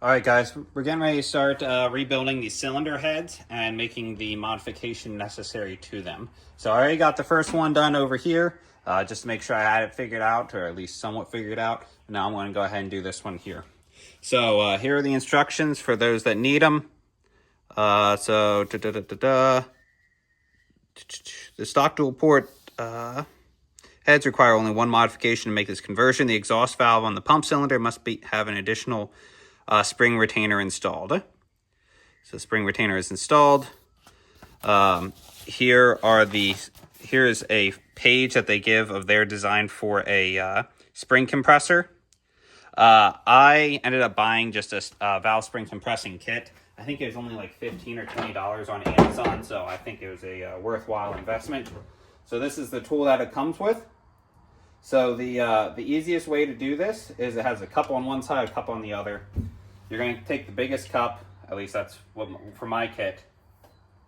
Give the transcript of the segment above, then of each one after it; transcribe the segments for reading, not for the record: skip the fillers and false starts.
All right, guys, we're getting ready to start rebuilding these cylinder heads and making the modification necessary to them. So I already got the first one done over here, just to make sure I had it figured out, or at least somewhat figured out. Now I'm going to go ahead and do this one here. So here are the instructions for those that need them. The stock dual port heads require only one modification to make this conversion. The exhaust valve on the pump cylinder must have an additional spring retainer installed. So spring retainer is installed. Here's a page that they give of their design for a spring compressor. I ended up buying just a valve spring compressing kit. I think it was only like $15 or $20 on Amazon, so I think it was a worthwhile investment. So this is the tool that it comes with. So the easiest way to do this is it has a cup on one side, a cup on the other. You're going to take the biggest cup, at least that's what for my kit,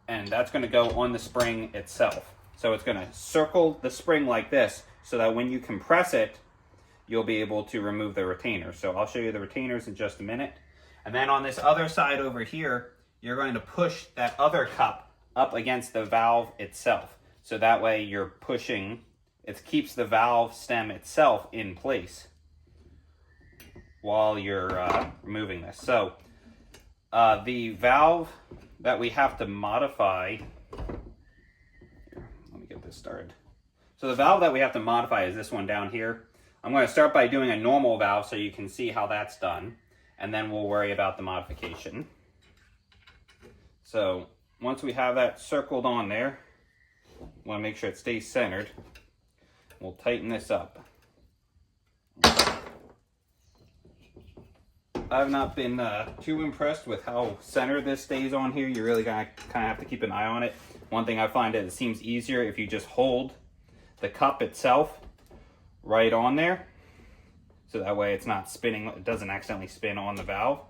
and that's going to go on the spring itself. So it's going to circle the spring like this so that when you compress it, you'll be able to remove the retainer. So I'll show you the retainers in just a minute. And then on this other side over here, you're going to push that other cup up against the valve itself. So that way you're pushing, it keeps the valve stem itself in place while you're removing this. So the valve that we have to modify, let me get this started. So the valve that we have to modify is this one down here. I'm going to start by doing a normal valve so you can see how that's done, and then we'll worry about the modification. So once we have that circled on there, we want to make sure it stays centered. We'll tighten this up. I've not been too impressed with how centered this stays on here. You really gotta kind of have to keep an eye on it. One thing I find is it seems easier if you just hold the cup itself right on there, so that way it's not spinning, it doesn't accidentally spin on the valve.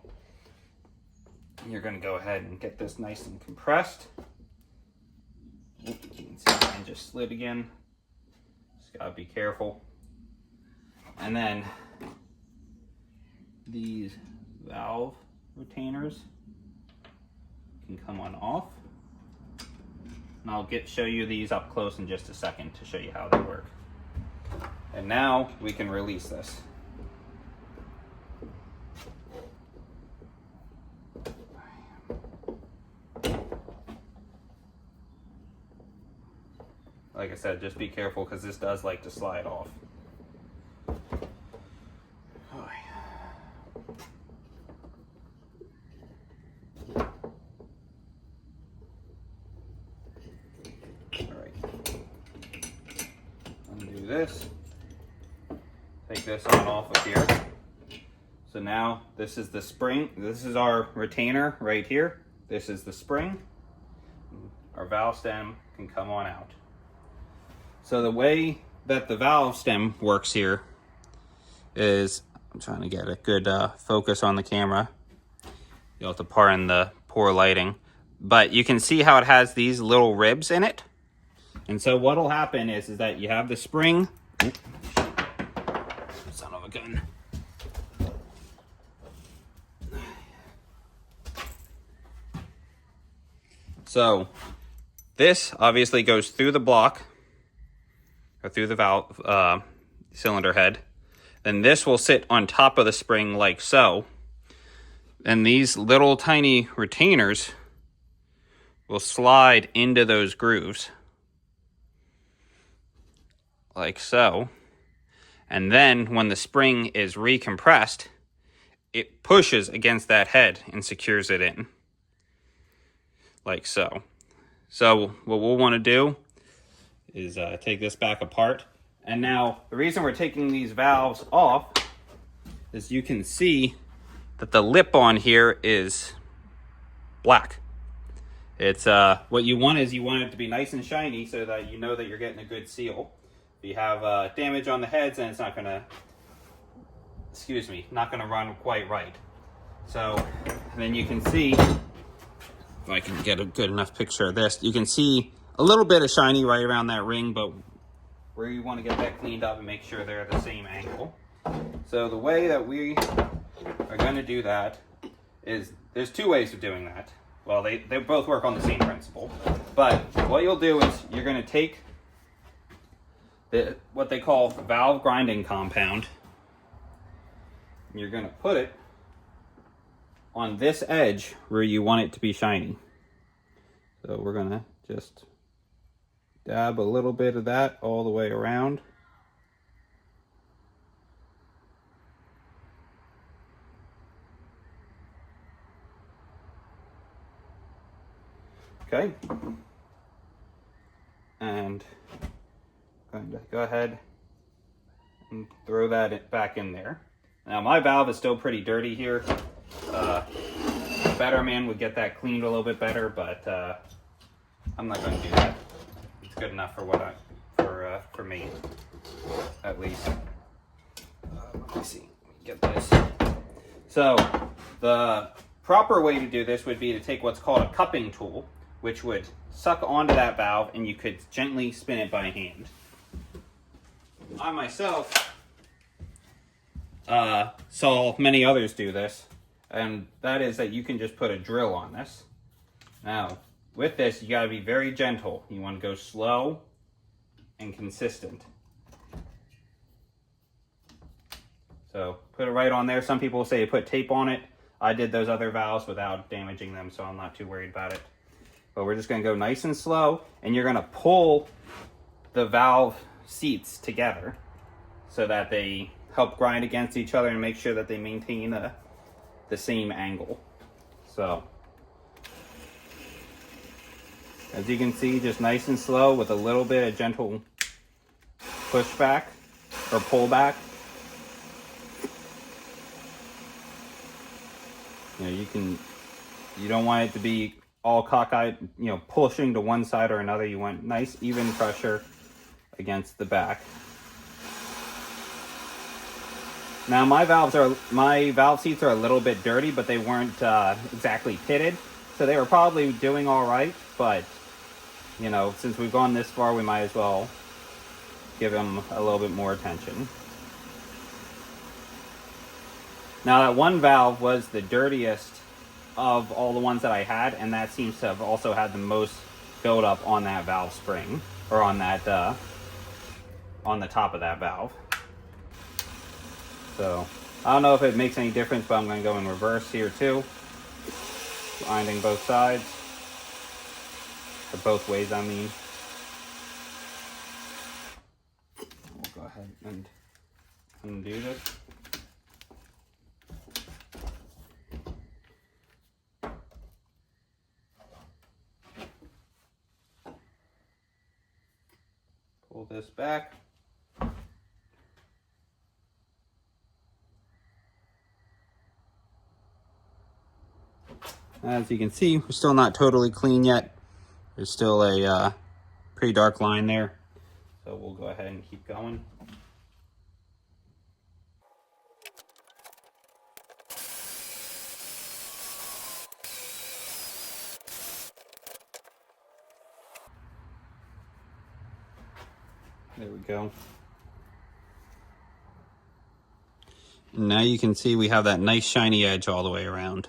You're going to go ahead and get this nice and compressed. You can see mine just slid again. Just got to be careful. And then these valve retainers can come on off. And I'll show you these up close in just a second to show you how they work. And now we can release this. Like I said, just be careful because this does like to slide off. Undo this. Take this on off of here. So now this is the spring. This is our retainer right here. This is the spring. Our valve stem can come on out. So the way that the valve stem works here is, I'm trying to get a good focus on the camera. You'll have to pardon the poor lighting. But you can see how it has these little ribs in it. And so what'll happen is that you have the spring. Son of a gun. So this obviously goes through the block, or through the valve cylinder head. Then this will sit on top of the spring like so. And these little tiny retainers will slide into those grooves like so. And then when the spring is recompressed, it pushes against that head and secures it in like so. So what we'll want to do is take this back apart. And now the reason we're taking these valves off is you can see that the lip on here is black. It's what you want is you want it to be nice and shiny so that you know that you're getting a good seal. If you have damage on the heads, then it's not gonna, not gonna run quite right. So then you can see, if I can get a good enough picture of this, you can see a little bit of shiny right around that ring, but where you want to get that cleaned up and make sure they're at the same angle. So the way that we are going to do that is there's two ways of doing that. Well, they both work on the same principle. But what you'll do is you're going to take what they call valve grinding compound, and you're going to put it on this edge where you want it to be shiny. So we're going to just dab a little bit of that all the way around. Okay. And I'm going to go ahead and throw that back in there. Now my valve is still pretty dirty here. A better man would get that cleaned a little bit better, but I'm not going to do that. It's good enough for what for me, at least. Let me see. Get this. So the proper way to do this would be to take what's called a cupping tool, which would suck onto that valve, and you could gently spin it by hand. I myself saw many others do this, and that is that you can just put a drill on this. Now, with this, you gotta be very gentle. You wanna go slow and consistent. So, put it right on there. Some people say put tape on it. I did those other valves without damaging them, so I'm not too worried about it. But we're just gonna go nice and slow, and you're gonna pull the valve seats together so that they help grind against each other and make sure that they maintain the same angle. So, as you can see, just nice and slow with a little bit of gentle pushback or pullback. You know, you don't want it to be all cockeyed, you know, pushing to one side or another. You want nice, even pressure against the back. Now my valve seats are a little bit dirty, but they weren't exactly pitted, so they were probably doing all right. But you know, since we've gone this far, we might as well give them a little bit more attention. Now that one valve was the dirtiest of all the ones that I had, and that seems to have also had the most buildup on that valve spring, or on that on the top of that valve. So I don't know if it makes any difference, but I'm going to go in reverse here too, grinding both sides, or both ways I mean. We'll go ahead and undo this. Pull this back. As you can see, we're still not totally clean yet. There's still a pretty dark line there. So we'll go ahead and keep going. There we go. And now you can see we have that nice shiny edge all the way around.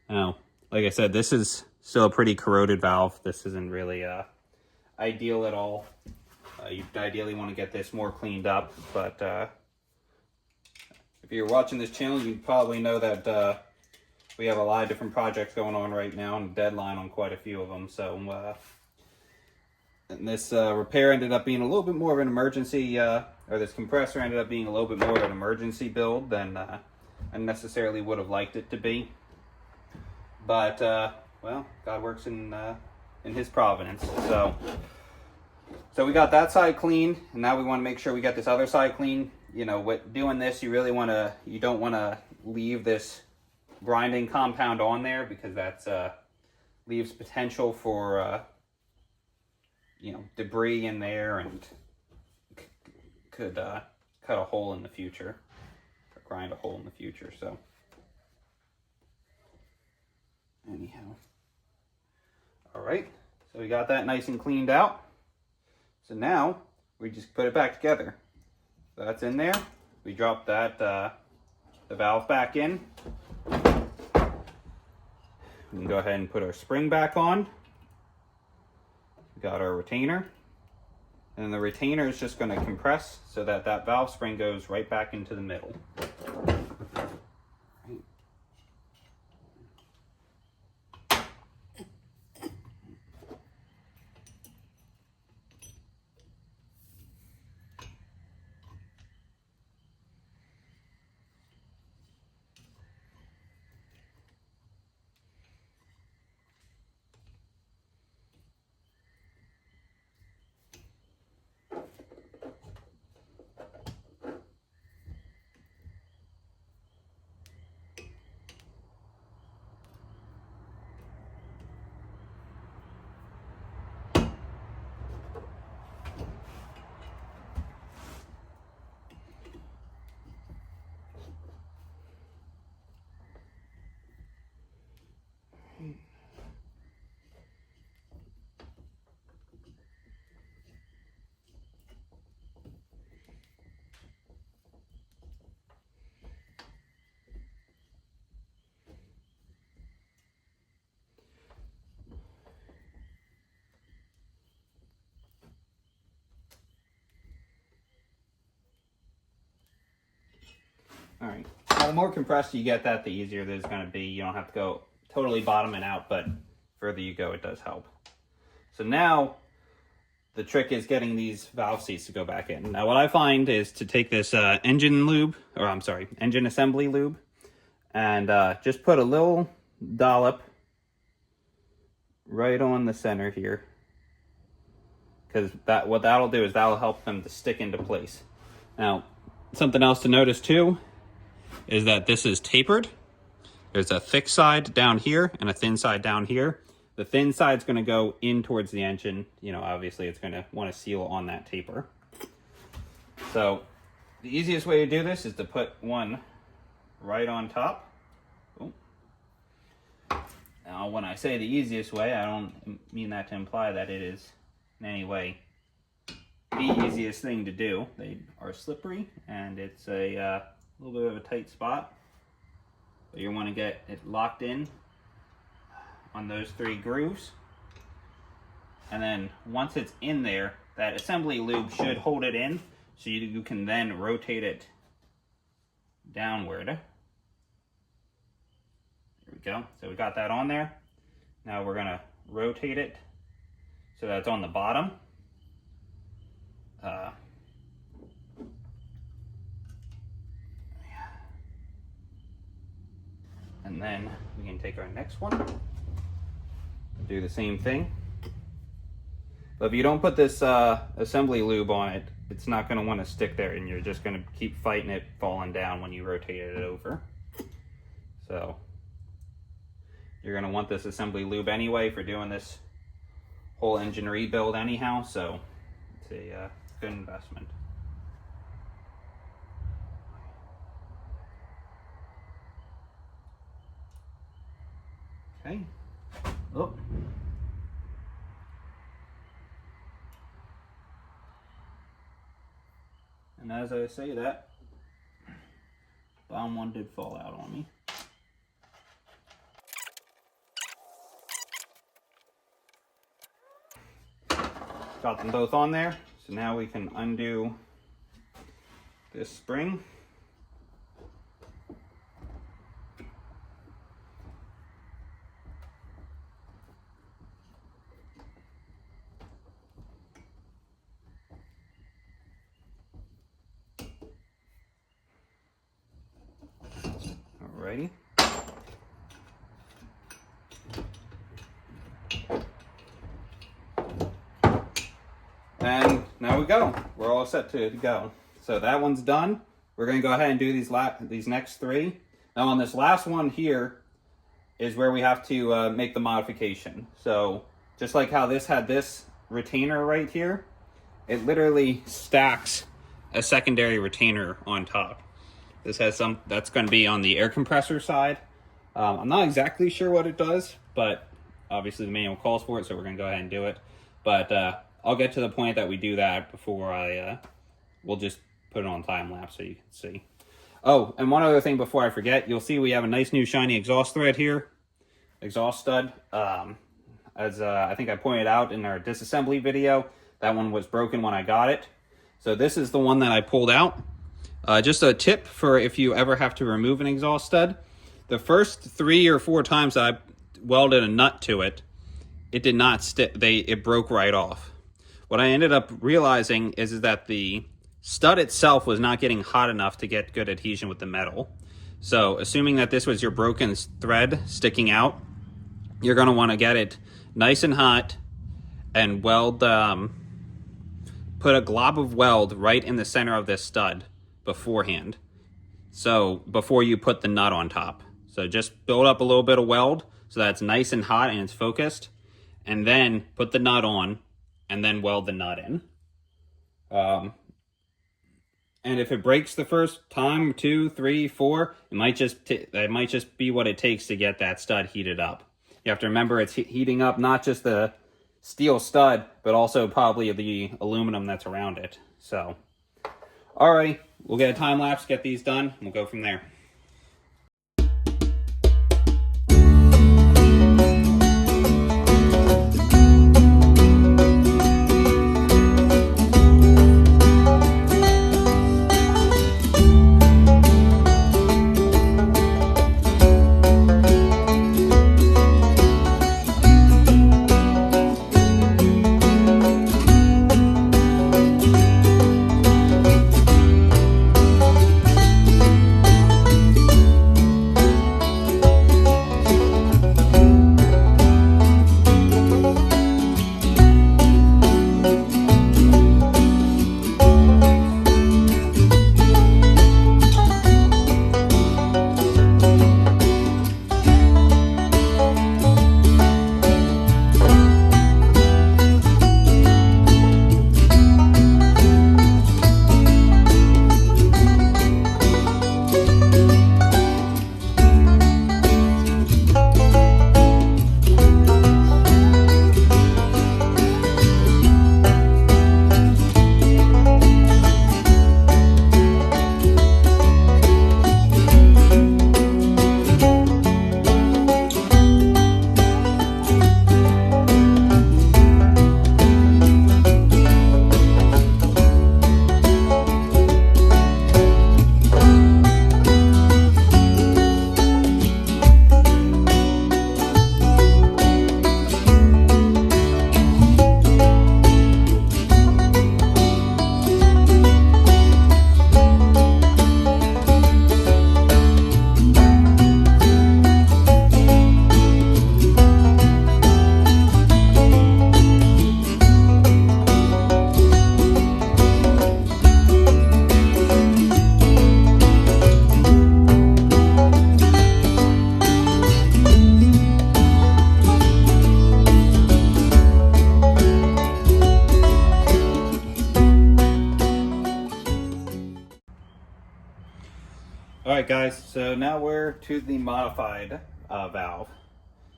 Now, like I said, this is still a pretty corroded valve. This isn't really ideal at all. You ideally want to get this more cleaned up, but if you're watching this channel, you probably know that we have a lot of different projects going on right now and a deadline on quite a few of them. So and this repair ended up being a little bit more of an emergency, or this compressor ended up being a little bit more of an emergency build than I necessarily would have liked it to be. But, well, God works in his providence. So we got that side clean, and now we want to make sure we got this other side clean. You know, with doing this, you don't want to leave this grinding compound on there, because that's leaves potential for you know, debris in there, and could cut a hole in the future, or grind a hole in the future. So anyhow, all right, so we got that nice and cleaned out. So now we just put it back together. So that's in there. We drop that the valve back in, We can go ahead and put our spring back on. We got our retainer. And the retainer is just going to compress so that that valve spring goes right back into the middle. All right, now the more compressed you get that, the easier it is going to be. You don't have to go totally bottoming out, but further you go, it does help. So now the trick is getting these valve seats to go back in. Now what I find is to take this engine assembly lube, and just put a little dollop right on the center here, because what that'll do is that'll help them to stick into place. Now, something else to notice too is that this is tapered. There's a thick side down here and a thin side down here. The thin side's going to go in towards the engine. You know, obviously it's going to want to seal on that taper. So the easiest way to do this is to put one right on top. Ooh. Now, when I say the easiest way, I don't mean that to imply that it is in any way the easiest thing to do. They are slippery, and it's a little bit of a tight spot, but you want to get it locked in on those 3 grooves, and then once it's in there, that assembly lube should hold it in, so you can then rotate it downward. There we go. So we got that on there. Now we're going to rotate it so that it's on the bottom. And then we can take our next one, do the same thing. But if you don't put this assembly lube on it, it's not going to want to stick there, and you're just going to keep fighting it falling down when you rotate it over. So you're going to want this assembly lube anyway for doing this whole engine rebuild anyhow, so it's a good investment. Okay. Oh. And as I say that, bottom one did fall out on me. Got them both on there, so now we can undo this spring. Alrighty. And now we go. We're all set to go. So that one's done. We're going to go ahead and do these next 3. Now on this last one here is where we have to make the modification. So just like how this had this retainer right here, it literally stacks a secondary retainer on top. This has some, that's going to be on the air compressor side. I'm not exactly sure what it does, but obviously the manual calls for it, so we're going to go ahead and do it. But I'll get to the point that we do that before we'll just put it on time lapse so you can see. Oh, and one other thing before I forget, you'll see we have a nice new shiny exhaust thread here. exhaust stud. As I think I pointed out in our disassembly video, that one was broken when I got it. So this is the one that I pulled out. Just a tip for if you ever have to remove an exhaust stud. The first 3 or 4 times that I welded a nut to it, it did not stick. It broke right off. What I ended up realizing is that the stud itself was not getting hot enough to get good adhesion with the metal. So assuming that this was your broken thread sticking out, you're going to want to get it nice and hot and weld, put a glob of weld right in the center of this stud beforehand. So before you put the nut on top. So just build up a little bit of weld so that it's nice and hot and it's focused, and then put the nut on and then weld the nut in. And if it breaks the first time, 2, 3, 4, it might just be what it takes to get that stud heated up. You have to remember it's heating up not just the steel stud, but also probably the aluminum that's around it. So, alrighty, we'll get a time lapse, get these done, and we'll go from there. Alright guys, so now we're to the modified valve.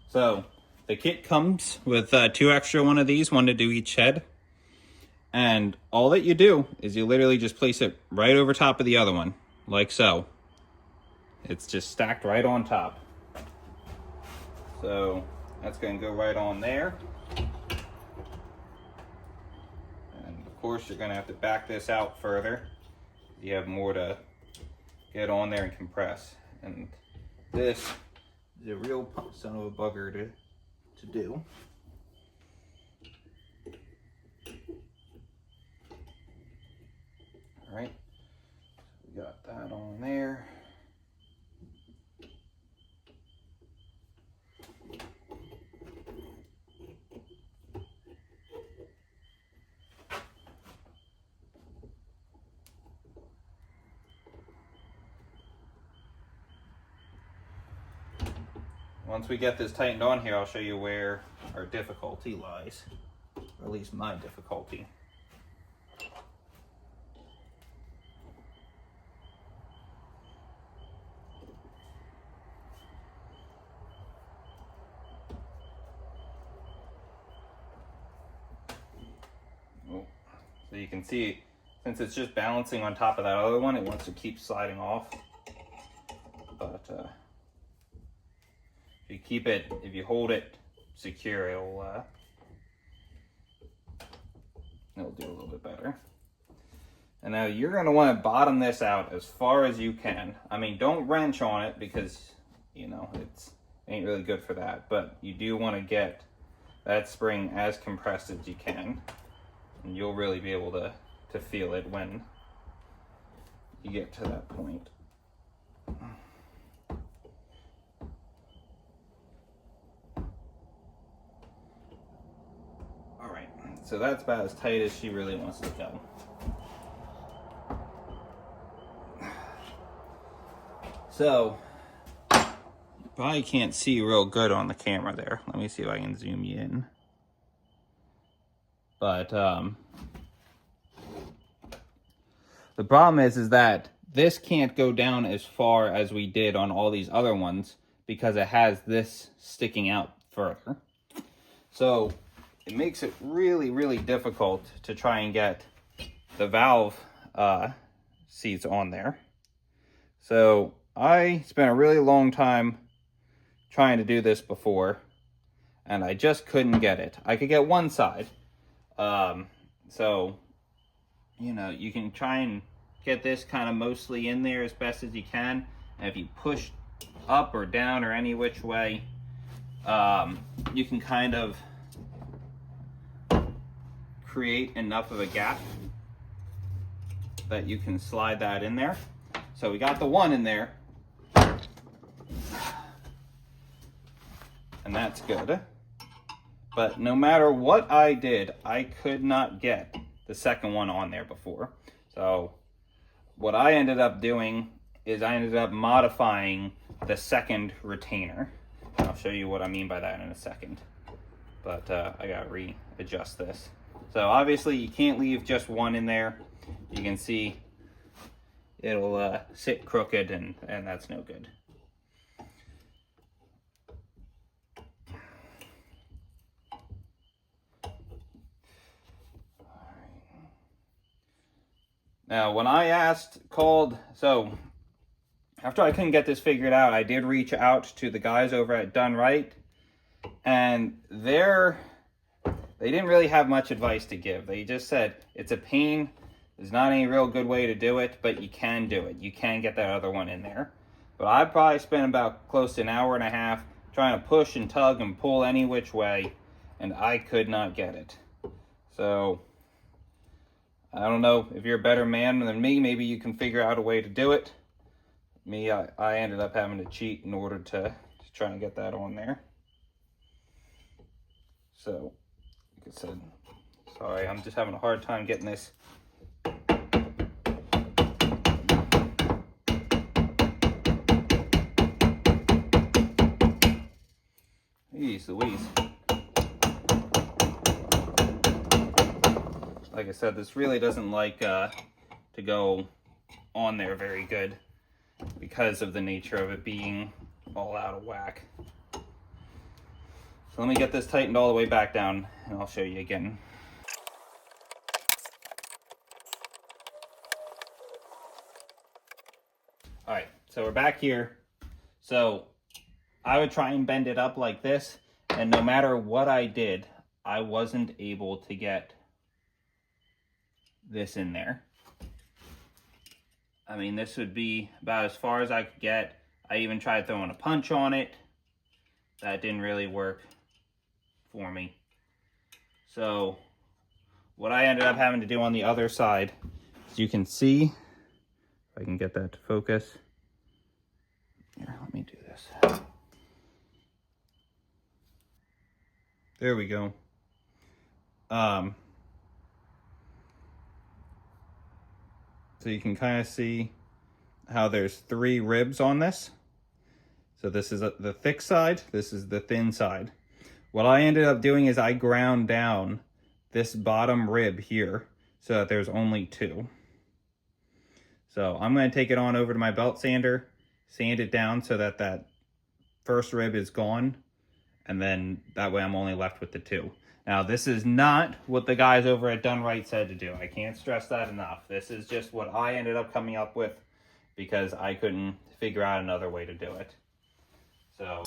So the kit comes with 2 extra one of these, one to do each head. And all that you do is you literally just place it right over top of the other one, like so. It's just stacked right on top. So that's going to go right on there. And of course you're going to have to back this out further. You have more to get on there and compress. And this is a real son of a bugger to do. All right, we got that on there. Once we get this tightened on here, I'll show you where our difficulty lies, or at least my difficulty. So you can see, since it's just balancing on top of that other one, it wants to keep sliding off. But if you hold it secure, it'll do a little bit better. And now you're going to want to bottom this out as far as you can. I mean, don't wrench on it because, you know, it ain't really good for that. But you do want to get that spring as compressed as you can. And you'll really be able to feel it when you get to that point. All right, so that's about as tight as she really wants to go. So, you probably can't see real good on the camera there. Let me see if I can zoom you in. But the problem is that this can't go down as far as we did on all these other ones because it has this sticking out further. So it makes it really, really difficult to try and get the valve seats on there. So I spent a really long time trying to do this before, and I just couldn't get it. I could get one side. So, you know, you can try and get this kind of mostly in there as best as you can. And if you push up or down or any which way, you can kind of create enough of a gap that you can slide that in there. So we got the one in there. And that's good. But no matter what I did, I could not get the second one on there before. So what I ended up doing is I ended up modifying the second retainer. I'll show you what I mean by that in a second. But I gotta readjust this. So obviously you can't leave just one in there. You can see it'll sit crooked and that's no good. Now, when I so after I couldn't get this figured out, I did reach out to the guys over at Dunn-Right, and they didn't really have much advice to give. They just said, it's a pain, there's not any real good way to do it, but you can do it. You can get that other one in there. But I probably spent about close to an hour and a half trying to push and tug and pull any which way, and I could not get it. So I don't know if you're a better man than me, maybe you can figure out a way to do it. Me, I ended up having to cheat in order to try and get that on there. So, like I said, sorry, I'm just having a hard time getting this. Jeez Louise. Like I said, this really doesn't like to go on there very good because of the nature of it being all out of whack. So let me get this tightened all the way back down and I'll show you again. All right, so we're back here. So I would try and bend it up like this, and no matter what I did, I wasn't able to get this in there. I mean, this would be about as far as I could get. I even tried throwing a punch on it. That didn't really work for me. So what I ended up having to do on the other side, as you can see, if I can get that to focus. Here, let me do this. There we go. So you can kind of see how there's 3 ribs on this. So this is the thick side, this is the thin side. What I ended up doing is I ground down this bottom rib here so that there's only 2. So I'm going to take it on over to my belt sander, sand it down so that that first rib is gone, and then that way I'm only left with the 2. Now, this is not what the guys over at Dunn-Right said to do. I can't stress that enough. This is just what I ended up coming up with because I couldn't figure out another way to do it. So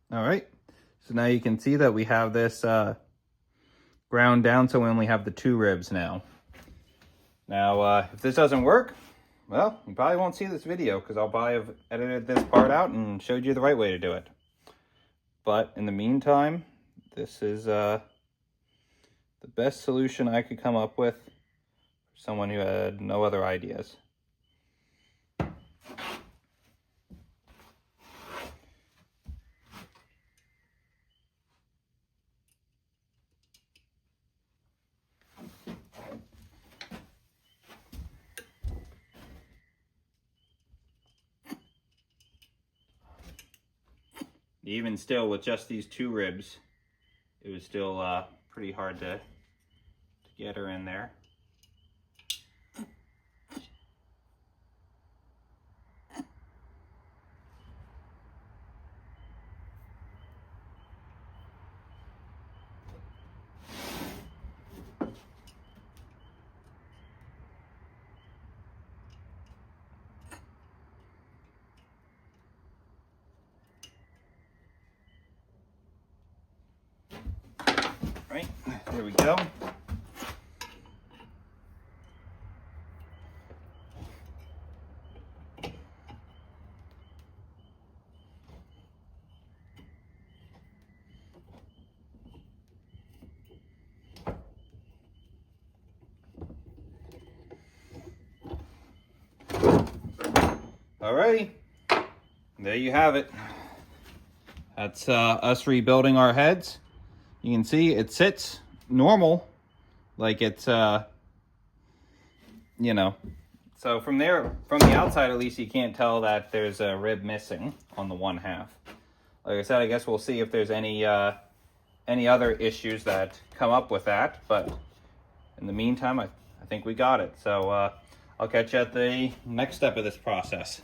All right, so now you can see that we have this ground down, so we only have the 2 ribs now. Now, if this doesn't work, well, you probably won't see this video because I'll probably have edited this part out and showed you the right way to do it. But in the meantime, this is the best solution I could come up with for someone who had no other ideas. Even still, with just these 2 ribs, it was still pretty hard to get her in there. Right, there we go. Alrighty, there you have it. That's us rebuilding our heads. You can see it sits normal, like it's, you know. So from there, from the outside at least, you can't tell that there's a rib missing on the 1/2. Like I said, I guess we'll see if there's any other issues that come up with that. But in the meantime, I think we got it. So I'll catch you at the next step of this process.